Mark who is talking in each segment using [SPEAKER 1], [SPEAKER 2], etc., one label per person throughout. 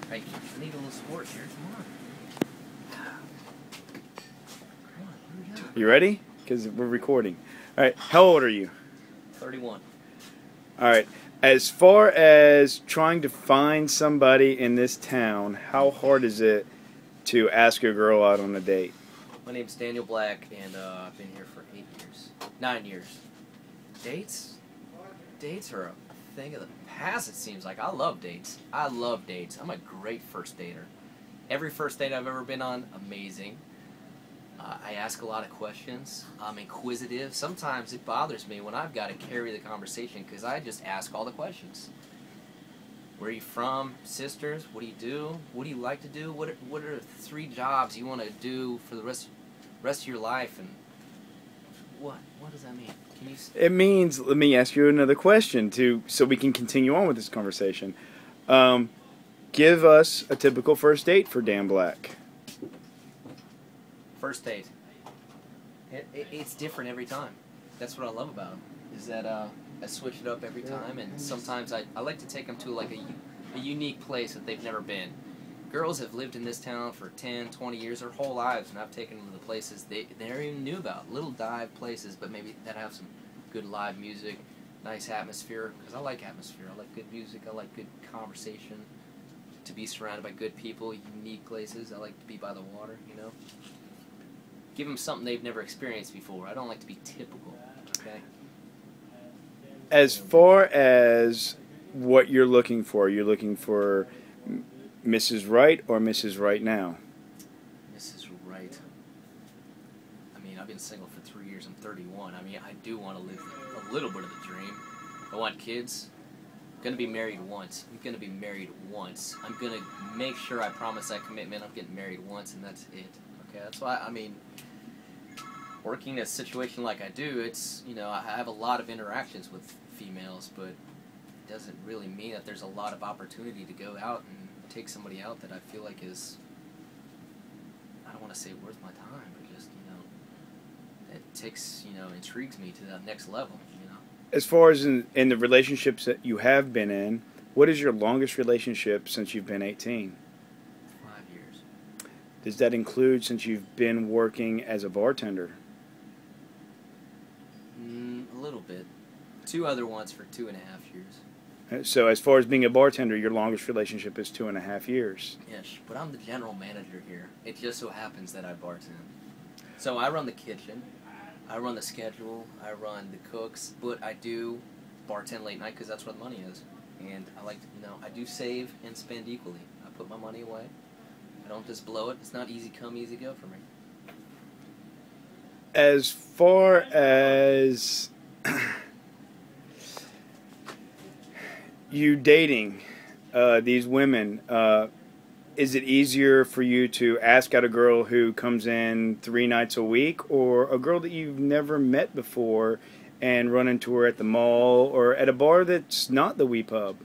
[SPEAKER 1] Hey, I need a little support here. Come on. Come on, here we go.
[SPEAKER 2] You ready? Because we're recording. All right. How old are you?
[SPEAKER 1] 31.
[SPEAKER 2] All right. As far as trying to find somebody in this town, how hard is it to ask a girl out on a date?
[SPEAKER 1] My name's Daniel Black, and I've been here for 8 years. 9 years. Dates? Dates are a thing of the past, it seems like. I love dates. I love dates. I'm a great first dater. Every first date I've ever been on, amazing. I ask a lot of questions. I'm inquisitive. Sometimes it bothers me when I've got to carry the conversation because I just ask all the questions. Where are you from? Sisters? What do you do? What do you like to do? What are the 3 jobs you want to do for the rest of your life? And what does that mean? Can you?
[SPEAKER 2] It means, let me ask you another question so we can continue on with this conversation. Give us a typical first date for Dan Black.
[SPEAKER 1] First date. It's different every time. That's what I love about them. Is that I switch it up every time, and sometimes I like to take them to like a unique place that they've never been. Girls have lived in this town for 10, 20 years, their whole lives, and I've taken them to the places they never even knew about. Little dive places, but maybe that have some good live music, nice atmosphere, because I like atmosphere. I like good music. I like good conversation. To be surrounded by good people, unique places. I like to be by the water, you know. Give them something they've never experienced before. I don't like to be typical, okay?
[SPEAKER 2] As far as what you're looking for Mrs. Right or Mrs. Right now?
[SPEAKER 1] Mrs. Right. I mean, I've been single for 3 years. I'm 31. I mean, I do want to live a little bit of the dream. I want kids. I'm going to be married once. I'm going to be married once. I'm going to make sure I promise that commitment. I'm getting married once, and that's it. Okay, that's why, I mean, working a situation like I do, it's, you know, I have a lot of interactions with females, but it doesn't really mean that there's a lot of opportunity to go out and take somebody out that I feel like is, I don't want to say worth my time, but just, you know, it takes, you know, intrigues me to that next level, you know.
[SPEAKER 2] As far as in the relationships that you have been in, what is your longest relationship since you've been 18?
[SPEAKER 1] 5 years.
[SPEAKER 2] Does that include since you've been working as a bartender?
[SPEAKER 1] A little bit. 2 other ones for 2.5 years.
[SPEAKER 2] So as far as being a bartender, your longest relationship is 2.5 years.
[SPEAKER 1] Yes, but I'm the general manager here. It just so happens that I bartend. So I run the kitchen, I run the schedule, I run the cooks, but I do bartend late night because that's where the money is. And I like to, you know, I do save and spend equally. I put my money away. I don't just blow it. It's not easy come, easy go for me.
[SPEAKER 2] As far as you dating these women, is it easier for you to ask out a girl who comes in 3 nights a week, or a girl that you've never met before and run into her at the mall or at a bar that's not the Wee Pub?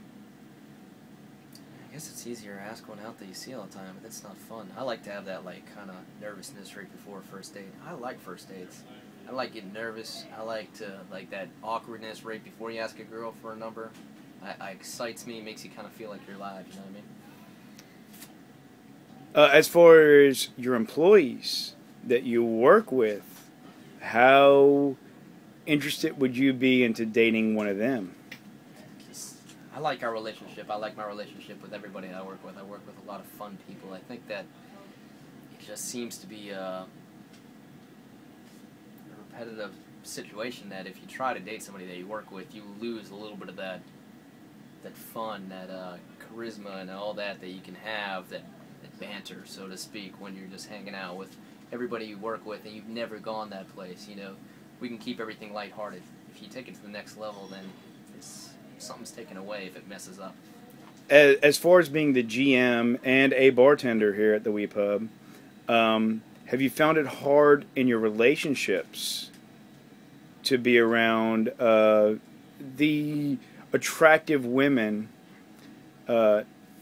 [SPEAKER 1] I guess it's easier to ask one out that you see all the time, but that's not fun. I like to have that, like, kind of nervousness right before a first date. I like first dates. I like getting nervous. I like to, like, that awkwardness right before you ask a girl for a number. It excites me, makes you kind of feel like you're alive, you know what I mean?
[SPEAKER 2] As far as your employees that you work with, how interested would you be into dating one of them?
[SPEAKER 1] I like our relationship. I like my relationship with everybody I work with. I work with a lot of fun people. I think that it just seems to be a repetitive situation that if you try to date somebody that you work with, you lose a little bit of that fun, that charisma and all that you can have, that banter, so to speak, when you're just hanging out with everybody you work with and you've never gone that place. You know, we can keep everything lighthearted. If you take it to the next level, then something's taken away if it messes up.
[SPEAKER 2] As far as being the GM and a bartender here at the Wee Pub, have you found it hard in your relationships to be around the attractive women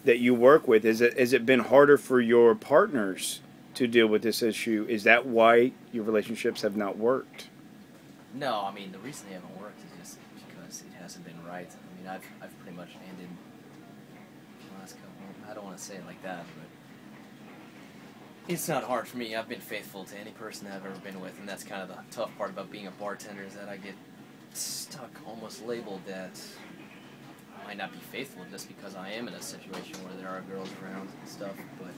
[SPEAKER 2] that you work with? Has it been harder for your partners to deal with this issue? Is that why your relationships have not worked?
[SPEAKER 1] No, I mean, the reason they haven't worked is just because it hasn't been right. I mean, I've pretty much ended last couple. I don't want to say it like that, but it's not hard for me. I've been faithful to any person that I've ever been with, and that's kind of the tough part about being a bartender is that I get stuck, almost labeled that I might not be faithful just because I am in a situation where there are girls around and stuff. But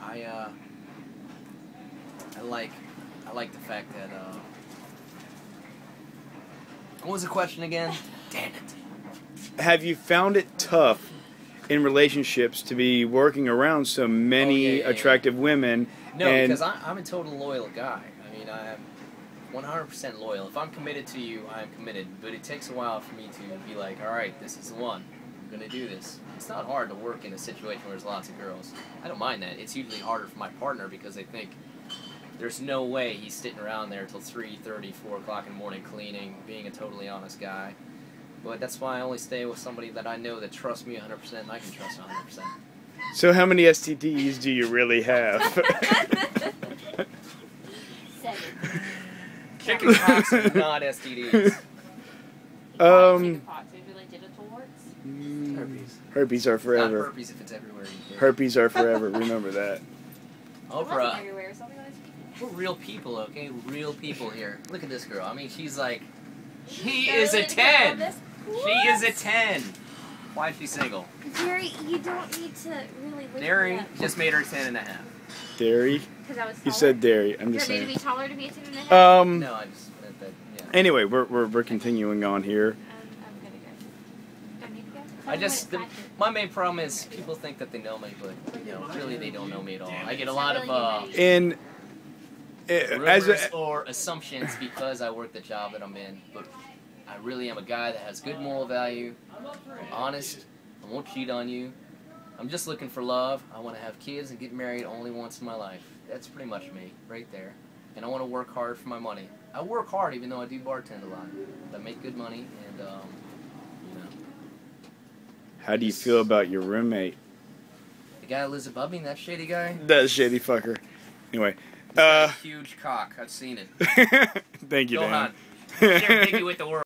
[SPEAKER 1] I like the fact that. What was the question again? Damn it.
[SPEAKER 2] Have you found it tough in relationships to be working around so many attractive women?
[SPEAKER 1] No, because I'm a total loyal guy. I mean, I am 100% loyal. If I'm committed to you, I'm committed. But it takes a while for me to be like, all right, this is the one. I'm going to do this. It's not hard to work in a situation where there's lots of girls. I don't mind that. It's usually harder for my partner because they think there's no way he's sitting around there till 3:30, 4 o'clock in the morning cleaning, being a totally honest guy. But that's why I only stay with somebody that I know that trusts me 100% and I can trust 100%.
[SPEAKER 2] So how many STDs do you really have?
[SPEAKER 3] 7.
[SPEAKER 1] Chicken pox are not STDs.
[SPEAKER 3] Chickenpox, maybe like genital warts?
[SPEAKER 1] Herpes.
[SPEAKER 2] Herpes are
[SPEAKER 1] Not
[SPEAKER 2] forever.
[SPEAKER 1] herpes if it's everywhere. You did.
[SPEAKER 2] Herpes are forever. Remember that.
[SPEAKER 3] It wasn't
[SPEAKER 1] Oprah.
[SPEAKER 3] everywhere, something like that.
[SPEAKER 1] We're real people, okay? Real people here. Look at this girl. I mean, she's like, she is a 10. She is a 10. Why is she single?
[SPEAKER 3] Jerry, you don't need to really look
[SPEAKER 1] Derry
[SPEAKER 3] it up.
[SPEAKER 1] just made her 10 and a half.
[SPEAKER 2] Dairy?
[SPEAKER 3] Because I was taller.
[SPEAKER 2] You said dairy. I'm
[SPEAKER 3] Do
[SPEAKER 2] just
[SPEAKER 3] you want me to
[SPEAKER 2] saying.
[SPEAKER 3] be taller to be a 10 and a half?
[SPEAKER 1] No, I just meant that, yeah.
[SPEAKER 2] Anyway, we're continuing on here.
[SPEAKER 3] I'm gonna go. Don't need to go?
[SPEAKER 1] I just, my main problem is people think that they know me, but, you know, really they don't know me at all. I get a lot of,
[SPEAKER 2] In as
[SPEAKER 1] rumors
[SPEAKER 2] a,
[SPEAKER 1] or assumptions because I work the job that I'm in, but I really am a guy that has good moral value. I'm honest. I won't cheat on you. I'm just looking for love. I want to have kids and get married only once in my life. That's pretty much me, right there. And I want to work hard for my money. I work hard even though I do bartend a lot. I make good money, and, you know.
[SPEAKER 2] how do you feel about your roommate?
[SPEAKER 1] The guy that lives above me, that shady guy?
[SPEAKER 2] That shady fucker. Anyway.
[SPEAKER 1] Huge cock. I've seen it.
[SPEAKER 2] Thank you,
[SPEAKER 1] Go
[SPEAKER 2] Dan.
[SPEAKER 1] on. Share Biggie with the world.